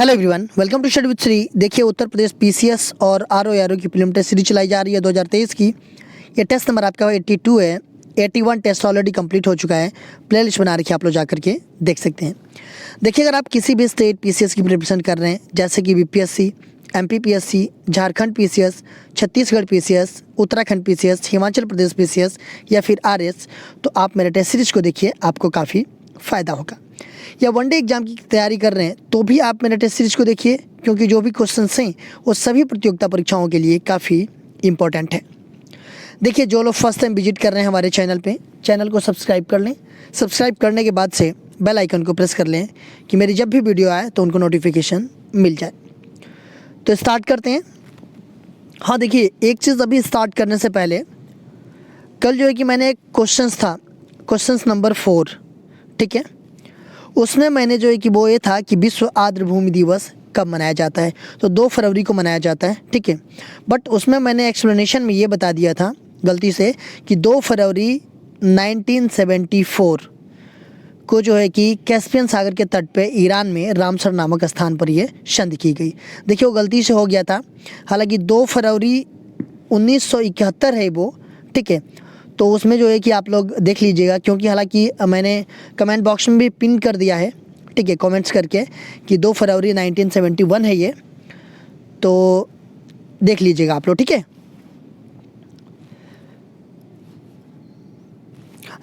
Hello everyone, welcome to study with Shri. देखिए, Uttar Pradesh PCS और RO की प्रीलिम टेस्ट सीरीज चलाई जा रही है 2023 की। ये टेस्ट नंबर आपका 82 है। 81 टेस्ट ऑलरेडी कंप्लीट हो चुका है। प्ले लिस्ट बना रखी है, आप लोग जा करके देख सकते हैं। देखिए, अगर आप किसी भी स्टेट पीसीएस की प्रिपरेशन कर रहे हैं, जैसे कि BPSC, MP PSC, Jharkhand PCS, Chhattisgarh PCS, Uttarakhand PCS, Himachal Pradesh PCS या फिर आरएस, तो आप मेरे टेस्ट सीरीज को देखिए, आपको काफ़ी फ़ायदा होगा। या वनडे एग्जाम की तैयारी कर रहे हैं तो भी आप मेरे टेस्ट सीरीज को देखिए, क्योंकि जो भी क्वेश्चंस हैं वो सभी प्रतियोगिता परीक्षाओं के लिए काफ़ी इंपॉर्टेंट है। देखिए, जो लोग फर्स्ट टाइम विजिट कर रहे हैं हमारे चैनल पे, चैनल को सब्सक्राइब कर लें। सब्सक्राइब करने के बाद से बेल आइकन को प्रेस कर लें कि मेरी जब भी वीडियो आए तो उनको नोटिफिकेशन मिल जाए। तो स्टार्ट करते हैं। हाँ, देखिए, एक चीज़ अभी स्टार्ट करने से पहले, कल जो है कि मैंने एक क्वेश्चंस था, क्वेश्चंस नंबर 4, ठीक है, उसमें मैंने जो है कि वो ये था कि विश्व आर्द्र भूमि दिवस कब मनाया जाता है। तो 2 फरवरी को मनाया जाता है, ठीक है। बट उसमें मैंने एक्सप्लेनेशन में ये बता दिया था गलती से कि 2 फरवरी 1974 को जो है कि कैस्पियन सागर के तट पे ईरान में रामसर नामक स्थान पर ये संधि की गई। देखिए, वो गलती से हो गया था। हालांकि 2 फरवरी 1971 है वो, ठीक है। तो उसमें जो है कि आप लोग देख लीजिएगा, क्योंकि हालांकि मैंने कमेंट बॉक्स में भी पिन कर दिया है, ठीक है, कमेंट्स करके कि 2 फरवरी 1971 है ये, तो देख लीजिएगा आप लोग, ठीक है।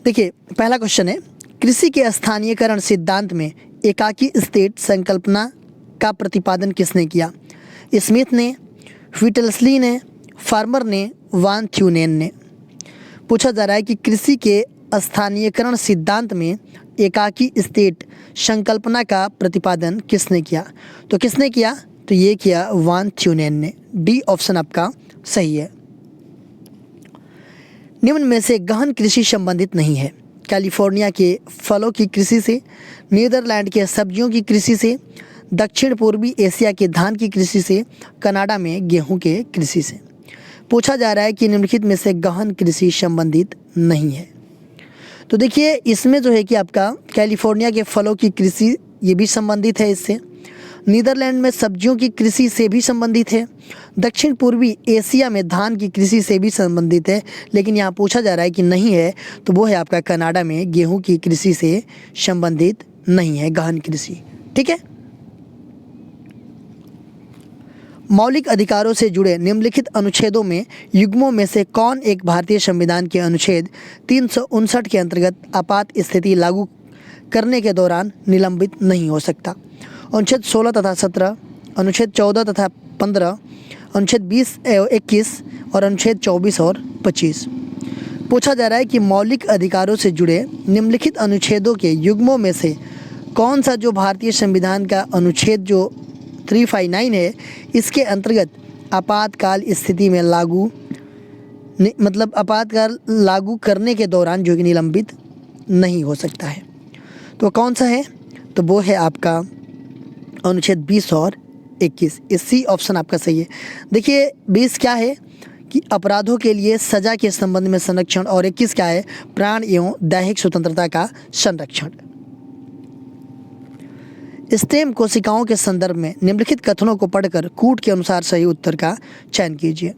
देखिए, पहला क्वेश्चन है, कृषि के स्थानीयकरण सिद्धांत में एकाकी स्टेट संकल्पना का प्रतिपादन किसने किया? स्मिथ ने, व्हिटलस्ली ने, फार्मर ने, वान थ्यूनेन ने। पूछा जा रहा है कि कृषि के स्थानीयकरण सिद्धांत में एकाकी स्टेट संकल्पना का प्रतिपादन किसने किया? तो किसने किया? तो ये किया वान थ्यूनेन ने। डी ऑप्शन आपका सही है। निम्न में से गहन कृषि संबंधित नहीं है। कैलिफोर्निया के फलों की कृषि से, नीदरलैंड के सब्जियों की कृषि से, दक्षिण पूर्वी एशिया के धान की कृषि से, कनाडा में गेहूं के कृषि से। पूछा जा रहा है कि निम्नलिखित में से गहन कृषि संबंधित नहीं है। तो देखिए, इसमें जो है कि आपका कैलिफोर्निया के फलों की कृषि ये भी संबंधित है इससे, नीदरलैंड में सब्जियों की कृषि से भी संबंधित है, दक्षिण पूर्वी एशिया में धान की कृषि से भी संबंधित है। लेकिन यहाँ पूछा जा रहा है कि नहीं है, तो वो है आपका कनाडा में गेहूं की कृषि से संबंधित नहीं है गहन कृषि, ठीक है। मौलिक अधिकारों से जुड़े निम्नलिखित अनुच्छेदों में युग्मों में से कौन एक भारतीय संविधान के अनुच्छेद 359 के अंतर्गत आपात स्थिति लागू करने के दौरान निलंबित नहीं हो सकता? अनुच्छेद 16 तथा 17, अनुच्छेद 14 तथा 15, अनुच्छेद 20 एवं 21 और अनुच्छेद 24 और 25। पूछा जा रहा है कि मौलिक अधिकारों से जुड़े निम्नलिखित अनुच्छेदों के युग्मों में से कौन सा जो भारतीय संविधान का अनुच्छेद जो 359 है, इसके अंतर्गत आपातकाल स्थिति में आपातकाल लागू करने के दौरान जो कि निलंबित नहीं हो सकता है। तो कौन सा है? तो वो है आपका अनुच्छेद 20 और 21। इसी ऑप्शन आपका सही है। देखिए, 20 क्या है कि अपराधों के लिए सजा के संबंध में संरक्षण, और 21 क्या है? प्राण एवं दैहिक स्वतंत्रता का संरक्षण। स्टेम कोशिकाओं के संदर्भ में निम्नलिखित कथनों को पढ़कर कूट के अनुसार सही उत्तर का चयन कीजिए।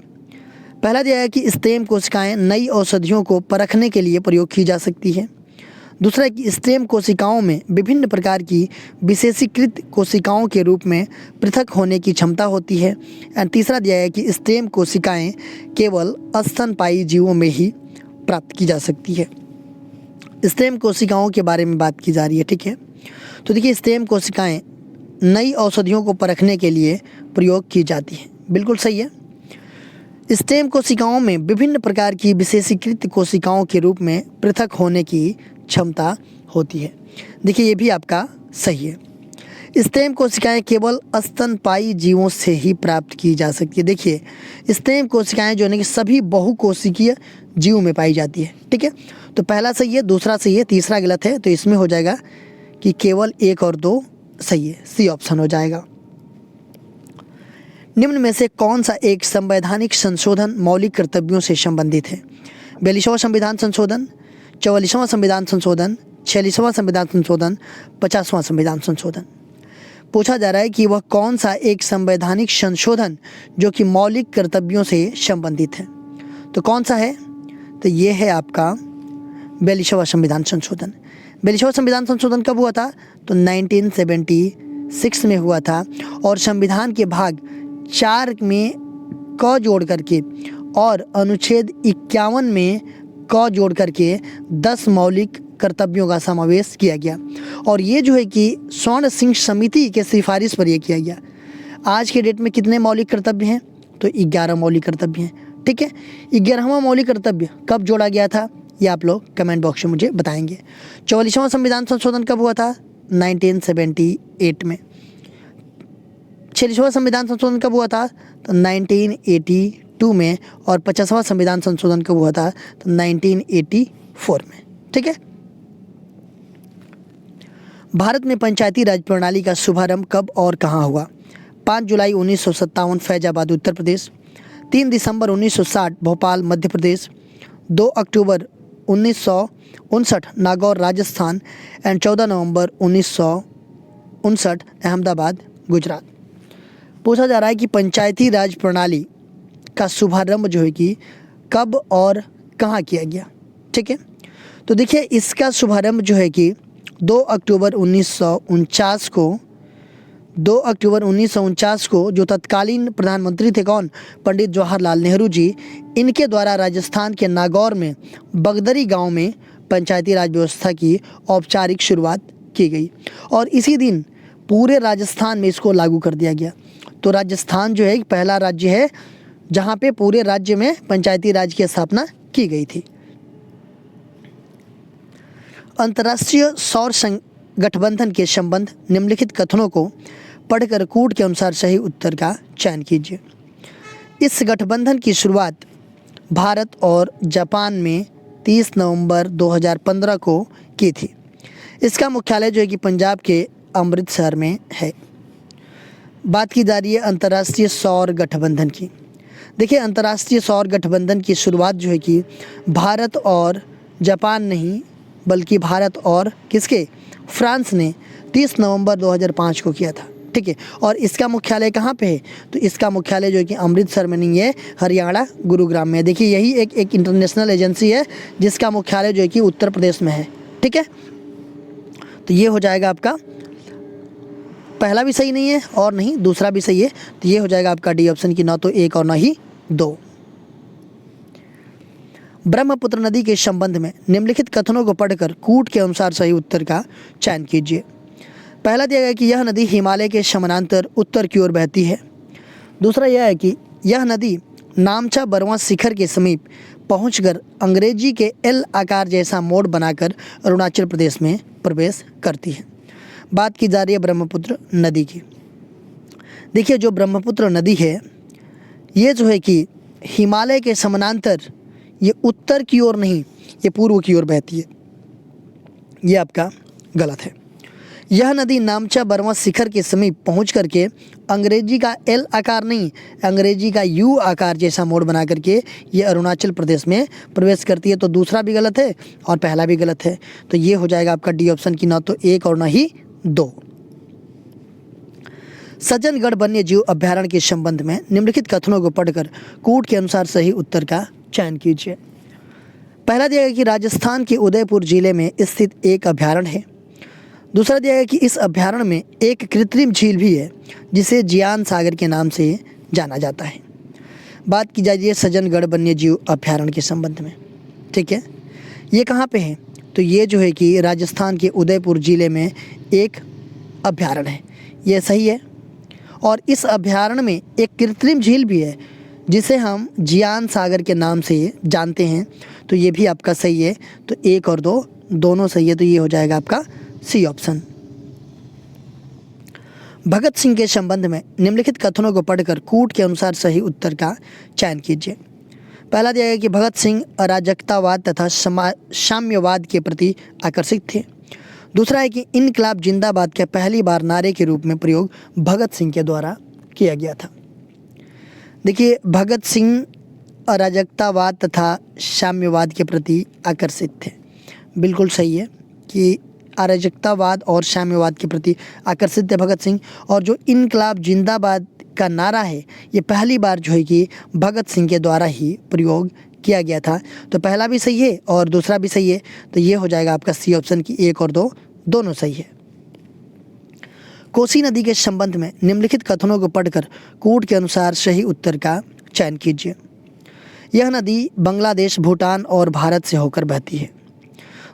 पहला दिया है कि स्टेम कोशिकाएं नई औषधियों को परखने के लिए प्रयोग की जा सकती है। दूसरा है कि स्टेम कोशिकाओं में विभिन्न प्रकार की विशेषीकृत कोशिकाओं के रूप में पृथक होने की क्षमता होती है। एंड तीसरा दिया है कि स्टेम कोशिकाएं केवल स्तनपायी जीवों में ही प्राप्त की जा सकती है। स्टेम कोशिकाओं के बारे में बात की जा रही है, ठीक है। तो देखिए, स्टेम कोशिकाएं नई औषधियों को परखने के लिए प्रयोग की जाती हैं, बिल्कुल सही है। स्टेम कोशिकाओं में विभिन्न प्रकार की विशेषीकृत कोशिकाओं के रूप में पृथक होने की क्षमता होती है। देखिए, ये भी आपका सही है। स्टेम कोशिकाएं केवल स्तनपायी जीवों से ही प्राप्त की जा सकती है। देखिए, स्टेम कोशिकाएं जो है कि सभी बहुकोशिकीय जीव में पाई जाती है, ठीक है। तो पहला सही है, दूसरा सही है, तीसरा गलत है। तो इसमें हो जाएगा कि केवल 1 और 2 सही है, सी ऑप्शन हो जाएगा। निम्न में से कौन सा एक संवैधानिक संशोधन मौलिक कर्तव्यों से संबंधित है? 42वां संविधान संशोधन, 44वां संविधान संशोधन, 46वां संविधान संशोधन, 50वां संविधान संशोधन। पूछा जा रहा है कि वह कौन सा एक संवैधानिक संशोधन जो कि मौलिक कर्तव्यों से संबंधित है। तो कौन सा है? तो ये है आपका 42वां संविधान संशोधन। 42वां संविधान संशोधन कब हुआ था? तो 1976 में हुआ था और संविधान के भाग 4 में क जोड़ करके और अनुच्छेद 51 में क जोड़ करके 10 मौलिक कर्तव्यों का समावेश किया गया। और ये जो है कि स्वर्ण सिंह समिति के सिफारिश पर यह किया गया। आज के डेट में कितने मौलिक कर्तव्य हैं? तो 11 मौलिक कर्तव्य हैं। ठीक है, 11वां मौलिक कर्तव्य कब जोड़ा गया था? ये आप लोग कमेंट बॉक्स में मुझे बताएंगे। 44वां संविधान संशोधन कब हुआ था? 1978 में। 46वां संविधान संशोधन कब हुआ था? तो 1982 में। और 50वां संविधान संशोधन कब हुआ था? तो 1984 में। ठीक है। भारत में पंचायती राज प्रणाली का शुभारंभ कब और कहाँ हुआ? 5 जुलाई 1957 फैजाबाद उत्तर प्रदेश, 3 दिसंबर 1960 भोपाल मध्य प्रदेश, 2 अक्टूबर 1959 नागौर राजस्थान एंड 14 नवंबर 1959 अहमदाबाद गुजरात। पूछा जा रहा है कि पंचायती राज प्रणाली का शुभारंभ जो है कि कब और कहाँ किया गया। ठीक है, तो देखिए इसका शुभारंभ जो है कि 2 अक्टूबर 1949 को जो तत्कालीन प्रधानमंत्री थे कौन? पंडित जवाहरलाल नेहरू जी, इनके द्वारा राजस्थान के नागौर में बगदरी गांव में पंचायती राज व्यवस्था की औपचारिक शुरुआत की गई और इसी दिन पूरे राजस्थान में इसको लागू कर दिया गया। तो राजस्थान जो है पहला राज्य है जहां पे पूरे राज्य में पंचायती राज की स्थापना की गई थी। अंतर्राष्ट्रीय सौर गठबंधन के संबंध निम्नलिखित कथनों को पढ़कर कूट के अनुसार सही उत्तर का चयन कीजिए। इस गठबंधन की शुरुआत भारत और जापान में 30 नवंबर 2015 को की थी। इसका मुख्यालय जो है कि पंजाब के अमृतसर में है। बात की जा रही है अंतर्राष्ट्रीय सौर गठबंधन की। देखिए अंतर्राष्ट्रीय सौर गठबंधन की शुरुआत जो है कि भारत और जापान नहीं बल्कि भारत और किसके? फ्रांस ने 30 नवंबर 2005 को किया था। ठीक है, और इसका मुख्यालय कहाँ पे है? तो इसका मुख्यालय जो है कि अमृतसर में नहीं है, हरियाणा गुरुग्राम में है। देखिए यही एक इंटरनेशनल एजेंसी है जिसका मुख्यालय जो है कि उत्तर प्रदेश में है। ठीक है, तो ये हो जाएगा आपका, पहला भी सही नहीं है और नहीं दूसरा भी सही है, तो ये हो जाएगा आपका डी ऑप्शन की, ना तो 1 और ना ही 2। ब्रह्मपुत्र नदी के संबंध में निम्नलिखित कथनों को पढ़कर कूट के अनुसार सही उत्तर का चयन कीजिए। पहला दिया गया कि यह नदी हिमालय के समानांतर उत्तर की ओर बहती है। दूसरा यह है कि यह नदी नामचा बरवा शिखर के समीप पहुंचकर अंग्रेजी के एल आकार जैसा मोड़ बनाकर अरुणाचल प्रदेश में प्रवेश करती है। बात की जा रही है ब्रह्मपुत्र नदी की। देखिए जो ब्रह्मपुत्र नदी है ये जो है कि हिमालय के समानांतर ये उत्तर की ओर नहीं, ये पूर्व की ओर बहती है। ये आपका गलत है। यह नदी नामचा बरवा शिखर के समीप पहुंच करके अंग्रेजी का एल आकार नहीं, अंग्रेजी का यू आकार जैसा मोड़ बना करके ये अरुणाचल प्रदेश में प्रवेश करती है। तो दूसरा भी गलत है और पहला भी गलत है, तो ये हो जाएगा आपका डी ऑप्शन की, ना तो 1 और ना ही 2। सज्जनगढ़ वन्य जीव अभ्यारण्य के संबंध में निम्नलिखित कथनों को पढ़कर कूट के अनुसार सही उत्तर का चयन कीजिए। पहला दिया गया कि राजस्थान के उदयपुर जिले में स्थित एक अभ्यारण्य है। दूसरा दिया गया कि इस अभ्यारण्य में एक कृत्रिम झील भी है जिसे जियान सागर के नाम से जाना जाता है। बात की जाए सज्जनगढ़ वन्य जीव अभ्यारण्य के संबंध में। ठीक है, ये कहाँ पे है? तो ये जो है कि राजस्थान के उदयपुर जिले में एक अभ्यारण्य है, ये सही है। और इस अभ्यारण्य में एक कृत्रिम झील भी है जिसे हम जियान सागर के नाम से जानते हैं, तो ये भी आपका सही है। तो 1 और 2 दोनों सही है, तो ये हो जाएगा आपका सी ऑप्शन। भगत सिंह के संबंध में निम्नलिखित कथनों को पढ़कर कूट के अनुसार सही उत्तर का चयन कीजिए। पहला दिया गया कि भगत सिंह अराजकतावाद तथा साम्यवाद के प्रति आकर्षित थे। दूसरा है कि इनकलाब जिंदाबाद के पहली बार नारे के रूप में प्रयोग भगत सिंह के द्वारा किया गया था। देखिए भगत सिंह अराजकतावाद तथा साम्यवाद के प्रति आकर्षित थे, बिल्कुल सही है कि अराजकतावाद और साम्यवाद के प्रति आकर्षित थे भगत सिंह। और जो इनकलाब जिंदाबाद का नारा है ये पहली बार जो है कि भगत सिंह के द्वारा ही प्रयोग किया गया था। तो पहला भी सही है और दूसरा भी सही है, तो ये हो जाएगा आपका सी ऑप्शन की 1 और 2 दोनों सही है। कोसी नदी के संबंध में निम्नलिखित कथनों को पढ़कर कूट के अनुसार सही उत्तर का चयन कीजिए। यह नदी बांग्लादेश, भूटान और भारत से होकर बहती है।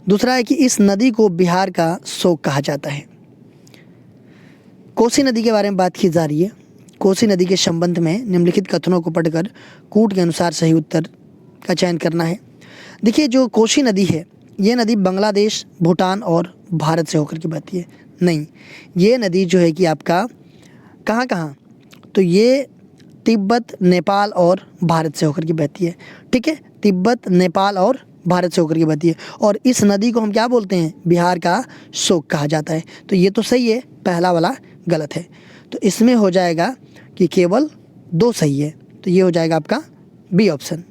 दूसरा है कि इस नदी को बिहार का शोक कहा जाता है। कोसी नदी के बारे में बात की जा रही है। कोसी नदी के संबंध में निम्नलिखित कथनों को पढ़कर कूट के अनुसार सही उत्तर का चयन करना है। देखिए, जो कोसी नदी है ये नदी बांग्लादेश, भूटान और भारत से होकर के बहती है। नहीं, ये नदी जो है कि आपका कहाँ तो ये तिब्बत, नेपाल और भारत से होकर के बहती है। ठीक है, तिब्बत, नेपाल और भारत से होकर के बहती है। और इस नदी को हम क्या बोलते हैं? बिहार का शोक कहा जाता है। तो ये तो सही है, पहला वाला गलत है। तो इसमें हो जाएगा कि केवल 2 सही है। तो ये हो जाएगा आपका बी ऑप्शन।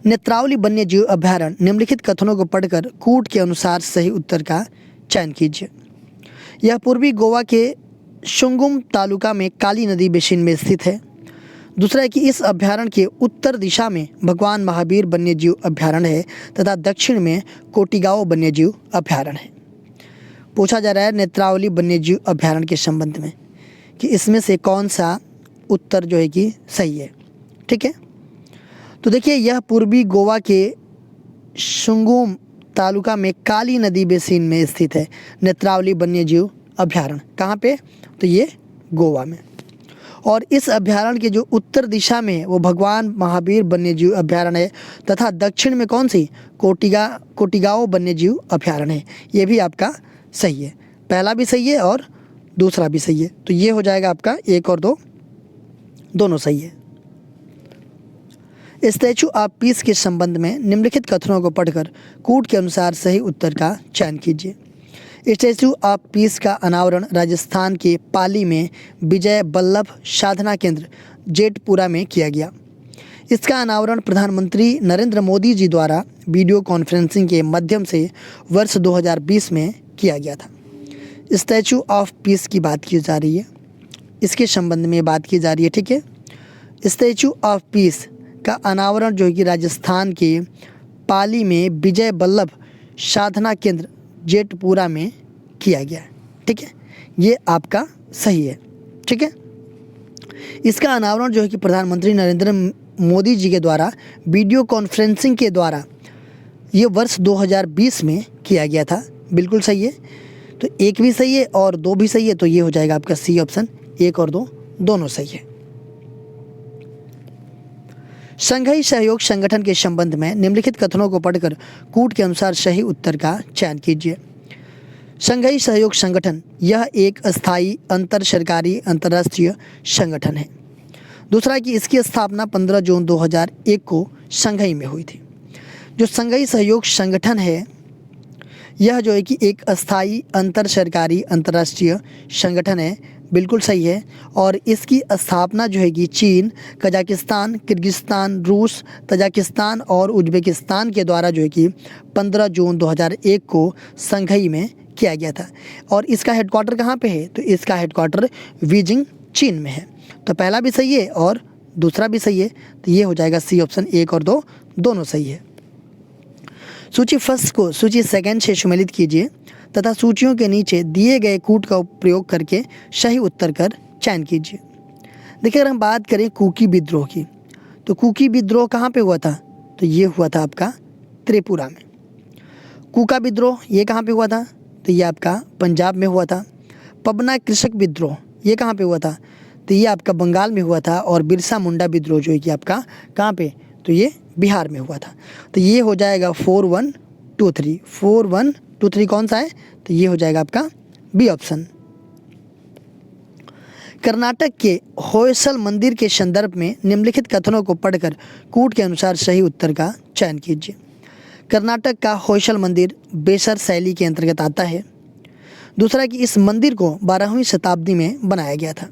नेत्रावली वन्यजीव अभयारण्य निम्नलिखित कथनों को पढ़कर कूट के अनुसार सही उत्तर का चयन कीजिए। यह पूर्वी गोवा के शुंगुम तालुका में काली नदी बेसिन में स्थित है। दूसरा है कि इस अभयारण्य के उत्तर दिशा में भगवान महावीर वन्यजीव अभयारण्य है तथा दक्षिण में कोटिगांव वन्यजीव अभयारण्य है। पूछा जा रहा है नेत्रावली वन्यजीव अभयारण्य के संबंध में कि इसमें से कौन सा उत्तर जो है कि सही है। ठीक है, तो देखिए, यह पूर्वी गोवा के शुंगुम तालुका में काली नदी बेसिन में स्थित है नेत्रावली वन्यजीव अभयारण्य। कहाँ पे? तो ये गोवा में। और इस अभयारण्य के जो उत्तर दिशा में है वो भगवान महावीर वन्यजीव अभयारण्य है तथा दक्षिण में कौन सी? कोटिगांव वन्यजीव अभयारण्य है। ये भी आपका सही है, पहला भी सही है और दूसरा भी सही है। तो ये हो जाएगा आपका 1 और 2 दोनों सही है। स्टैचू ऑफ पीस के संबंध में निम्नलिखित कथनों को पढ़कर कूट के अनुसार सही उत्तर का चयन कीजिए। स्टैचू ऑफ पीस का अनावरण राजस्थान के पाली में विजय वल्लभ साधना केंद्र जेतपुरा में किया गया। इसका अनावरण प्रधानमंत्री नरेंद्र मोदी जी द्वारा वीडियो कॉन्फ्रेंसिंग के माध्यम से वर्ष 2020 में किया गया था। स्टैचू ऑफ पीस की बात की जा रही है, इसके संबंध में बात की जा रही है। ठीक है, स्टैचू ऑफ पीस का अनावरण जो है कि राजस्थान के पाली में विजय वल्लभ साधना केंद्र जेतपुरा में किया गया है। ठीक है, ये आपका सही है। ठीक है, इसका अनावरण जो है कि प्रधानमंत्री नरेंद्र मोदी जी के द्वारा वीडियो कॉन्फ्रेंसिंग के द्वारा ये वर्ष 2020 में किया गया था। बिल्कुल सही है, तो 1 भी सही है और 2 भी सही है। तो ये हो जाएगा आपका सी ऑप्शन, 1 और 2 दोनों सही है। संघाई सहयोग संगठन के संबंध में निम्नलिखित कथनों को पढ़कर कूट के अनुसार सही उत्तर का चयन कीजिए। संघाई सहयोग संगठन यह एक अस्थायी अंतर सरकारी अंतर्राष्ट्रीय संगठन है। दूसरा कि इसकी स्थापना 15 जून 2001 को संघाई में हुई थी। जो संघाई सहयोग संगठन है यह जो है कि एक अस्थायी अंतर सरकारी अंतर्राष्ट्रीय संगठन है। बिल्कुल सही है। और इसकी स्थापना जो है कि चीन, कजाकिस्तान, किर्गिस्तान, रूस, तजाकिस्तान और उज्बेकिस्तान के द्वारा जो है कि 15 जून 2001 को संघाई में किया गया था। और इसका हेडक्वार्टर कहाँ पे है? तो इसका हेडक्वार्टर बीजिंग, चीन में है। तो पहला भी सही है और दूसरा भी सही है। तो ये हो जाएगा सी ऑप्शन, 1 और 2 दोनों सही है। सूची फर्स्ट को सूची सेकंड से सम्मिलित कीजिए तथा सूचियों के नीचे दिए गए कूट का प्रयोग करके सही उत्तर कर चयन कीजिए। देखिए, अगर हम बात करें कुकी विद्रोह की, तो कुकी विद्रोह कहाँ पे हुआ था? तो ये हुआ था आपका त्रिपुरा में। कुका विद्रोह ये कहाँ पे हुआ था? तो ये आपका पंजाब में हुआ था। पबना कृषक विद्रोह ये कहाँ पे हुआ था? तो ये आपका बंगाल में हुआ था। और बिरसा मुंडा विद्रोह जो है कि आपका कहाँ पे? तो ये बिहार में हुआ था। तो ये हो जाएगा 4123। 4123 कौन सा है? तो ये हो जाएगा आपका बी ऑप्शन। कर्नाटक के होयसल मंदिर के संदर्भ में निम्नलिखित कथनों को पढ़कर कूट के अनुसार सही उत्तर का चयन कीजिए। कर्नाटक का होयसल मंदिर बेसर शैली के अंतर्गत आता है। दूसरा कि इस मंदिर को 12वीं शताब्दी में बनाया गया था।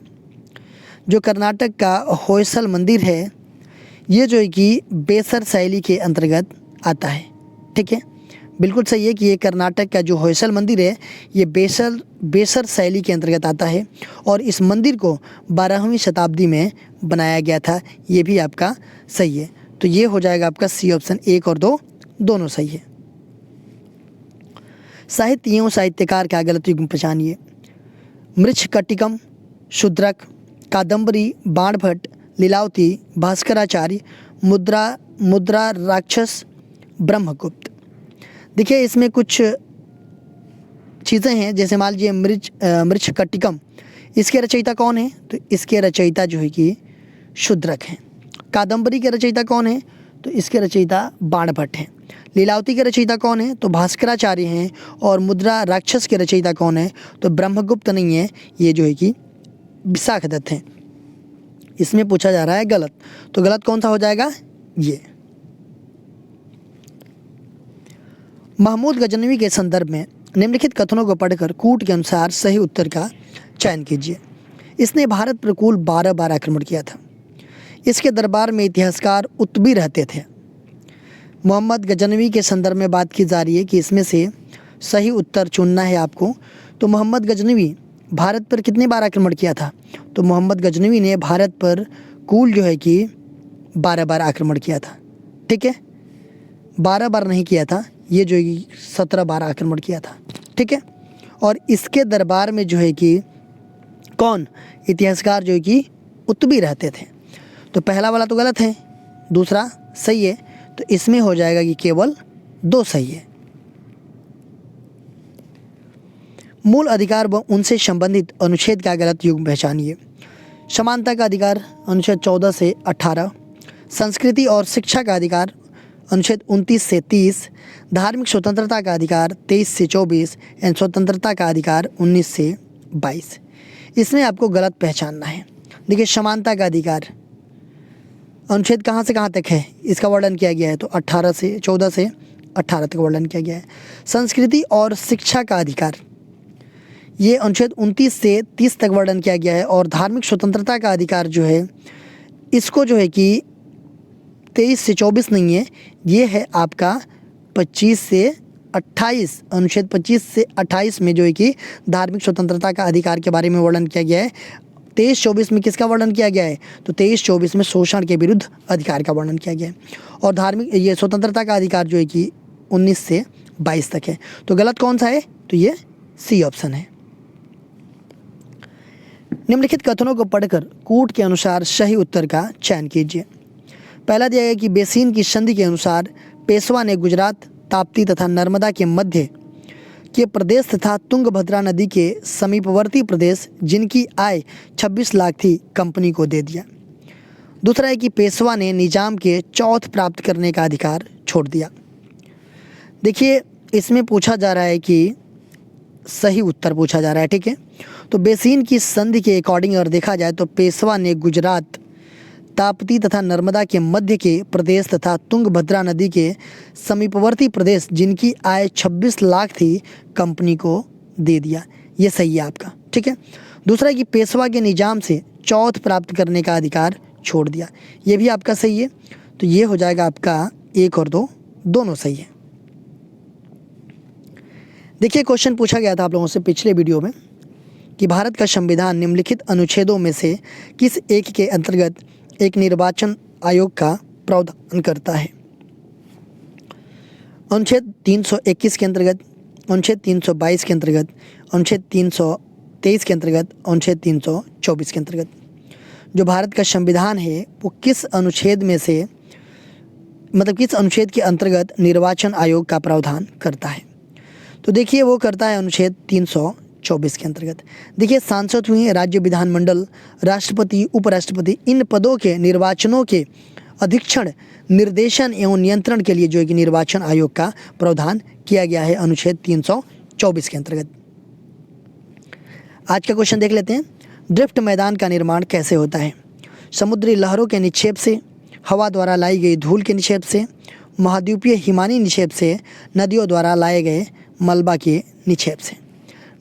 जो कर्नाटक का होयसल मंदिर है ये जो है कि बेसर शैली के अंतर्गत आता है। ठीक है, बिल्कुल सही है कि ये कर्नाटक का जो होयसल मंदिर है ये बेसर शैली के अंतर्गत आता है और इस मंदिर को 12वीं शताब्दी में बनाया गया था। ये भी आपका सही है। तो ये हो जाएगा आपका सी ऑप्शन, 1 और 2 दोनों सही है। साहित्य एवं साहित्यकार का गलत युग्म पहचानिए। मृच्छकटिकम, शूद्रक, कादम्बरी, बाणभट्ट, लीलावती, भास्कराचार्य, मुद्रा राक्षस, ब्रह्मगुप्त। देखिए इसमें कुछ चीज़ें हैं, जैसे मान लीजिए मृच्छकटिकम, इसके रचयिता कौन है? तो इसके रचयिता जो है कि शूद्रक हैं। कादम्बरी के रचयिता कौन है? तो इसके रचयिता बाणभट्ट हैं। लीलावती के रचयिता कौन है? तो भास्कराचार्य हैं। और मुद्रा राक्षस के रचयिता कौन है? तो ब्रह्मगुप्त नहीं है, ये जो है कि विशाखदत्त हैं। इसमें पूछा जा रहा है गलत, तो गलत कौन सा हो जाएगा? ये। महमूद गजनवी के संदर्भ में निम्नलिखित कथनों को पढ़कर कूट के अनुसार सही उत्तर का चयन कीजिए। इसने भारत पर कुल 12 बार आक्रमण किया था। इसके दरबार में इतिहासकार उत्बी रहते थे। मोहम्मद गजनवी के संदर्भ में बात की जा रही है कि इसमें से सही उत्तर चुनना है आपको। तो मोहम्मद गजनवी भारत पर कितने बार आक्रमण किया था? तो मोहम्मद गजनवी ने भारत पर कुल जो है कि 12 बार आक्रमण किया था। ठीक है, 12 बार नहीं किया था, ये जो है कि 17 बार आक्रमण किया था। ठीक है, और इसके दरबार में जो है कि कौन इतिहासकार जो है कि उत्बी रहते थे। तो पहला वाला तो गलत है, दूसरा सही है। तो इसमें हो जाएगा कि केवल 2 सही है। मूल अधिकार व उनसे संबंधित अनुच्छेद का गलत युग्म पहचानिए। समानता का अधिकार अनुच्छेद 14 से 18, संस्कृति और शिक्षा का अधिकार अनुच्छेद 29 से 30, धार्मिक स्वतंत्रता का अधिकार 23 से 24 एवं स्वतंत्रता का अधिकार 19 से 22। इसमें आपको गलत पहचानना है। देखिए समानता का अधिकार अनुच्छेद कहाँ से कहाँ तक है इसका वर्णन किया गया है? तो 14 से 18 तक वर्णन किया गया है। संस्कृति और शिक्षा का अधिकार ये अनुच्छेद 29 से 30 तक वर्णन किया गया है। और धार्मिक स्वतंत्रता का अधिकार जो है इसको जो है कि 23 से 24 नहीं है, ये है आपका 25 से 28, अनुच्छेद 25 से 28 में जो है कि धार्मिक स्वतंत्रता का अधिकार के बारे में वर्णन किया गया है। 23-24 में किसका वर्णन किया गया है? तो 23-24 में शोषण के विरुद्ध अधिकार का वर्णन किया गया है। और धार्मिक ये स्वतंत्रता का अधिकार जो है कि 19 से 22 तक है। तो गलत कौन सा है? तो ये सी ऑप्शन है। निम्नलिखित कथनों को पढ़कर कूट के अनुसार सही उत्तर का चयन कीजिए। पहला दिया गया कि बेसिन की संधि के अनुसार पेशवा ने गुजरात, ताप्ती तथा नर्मदा के मध्य के प्रदेश तथा तुंगभद्रा नदी के समीपवर्ती प्रदेश जिनकी आय 26 लाख थी कंपनी को दे दिया। दूसरा है कि पेशवा ने निजाम के चौथ प्राप्त करने का अधिकार छोड़ दिया। देखिए इसमें पूछा जा रहा है कि सही उत्तर पूछा जा रहा है। ठीक है, तो बेसिन की संधि के अकॉर्डिंग अगर देखा जाए तो पेशवा ने गुजरात, ताप्ती तथा नर्मदा के मध्य के प्रदेश तथा तुंगभद्रा नदी के समीपवर्ती प्रदेश जिनकी आय 26 लाख थी कंपनी को दे दिया। ये सही है आपका। ठीक है, दूसरा है कि पेशवा के निजाम से चौथ प्राप्त करने का अधिकार छोड़ दिया। ये भी आपका सही है। तो ये हो जाएगा आपका 1 और 2 दोनों सही है। देखिए क्वेश्चन पूछा गया था आप लोगों से पिछले वीडियो में कि भारत का संविधान निम्नलिखित अनुच्छेदों में से किस एक के अंतर्गत एक निर्वाचन आयोग का प्रावधान करता है? अनुच्छेद 321 के अंतर्गत, अनुच्छेद 322 के अंतर्गत, अनुच्छेद 323 के अंतर्गत, अनुच्छेद 324 के अंतर्गत। जो भारत का संविधान है वो किस अनुच्छेद में से, मतलब किस अनुच्छेद के अंतर्गत निर्वाचन आयोग का प्रावधान करता है? तो देखिए वो करता है अनुच्छेद 324 के अंतर्गत। देखिए सांसद हुए राज्य विधानमंडल, राष्ट्रपति, उपराष्ट्रपति, इन पदों के निर्वाचनों के अधीक्षण, निर्देशन एवं नियंत्रण के लिए जो है कि निर्वाचन आयोग का प्रावधान किया गया है अनुच्छेद 324 के अंतर्गत। आज का क्वेश्चन देख लेते हैं। ड्रिफ्ट मैदान का निर्माण कैसे होता है? समुद्री लहरों के निक्षेप से, हवा द्वारा लाई गई धूल के निक्षेप से, महाद्वीपीय हिमानी निक्षेप से, नदियों द्वारा लाए गए मलबा के निक्षेप से।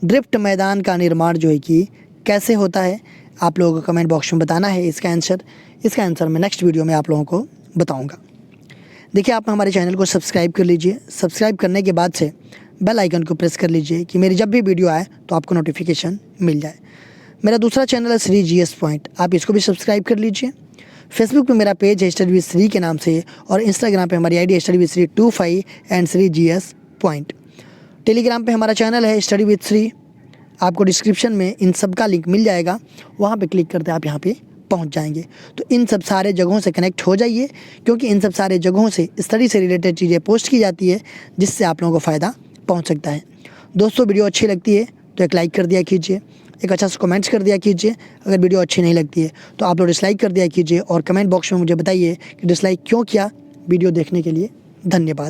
ड्रिफ्ट मैदान का निर्माण जो है कि कैसे होता है आप लोगों को कमेंट बॉक्स में बताना है इसका आंसर मैं नेक्स्ट वीडियो में आप लोगों को बताऊंगा। देखिए आप हमारे चैनल को सब्सक्राइब कर लीजिए। सब्सक्राइब करने के बाद से बेल आइकन को प्रेस कर लीजिए कि मेरी जब भी वीडियो आए तो आपको नोटिफिकेशन मिल जाए। मेरा दूसरा चैनल है श्री GS पॉइंट, आप इसको भी सब्सक्राइब कर लीजिए। फेसबुक पे मेरा पेज है स्टडी विद श्री के नाम से और इंस्टाग्राम पे हमारी आईडी है study with Shri 25 and Shri GS point. Telegram पे हमारा चैनल है स्टडी विद श्री, आपको डिस्क्रिप्शन में इन सब का लिंक मिल जाएगा, वहाँ पे क्लिक करते आप यहाँ पे पहुँच जाएंगे। तो इन सब सारे जगहों से कनेक्ट हो जाइए, क्योंकि इन सब सारे जगहों से स्टडी से रिलेटेड चीज़ें पोस्ट की जाती है जिससे आप लोगों को फ़ायदा पहुँच सकता है। दोस्तों वीडियो अच्छी लगती है तो एक लाइक कर दिया कीजिए, एक अच्छा सा कमेंट्स कर दिया कीजिए। अगर वीडियो अच्छी नहीं लगती है तो आप लोग डिसलाइक कर दिया कीजिए और कमेंट बॉक्स में मुझे बताइए कि डिसलाइक क्यों किया। वीडियो देखने के लिए धन्यवाद।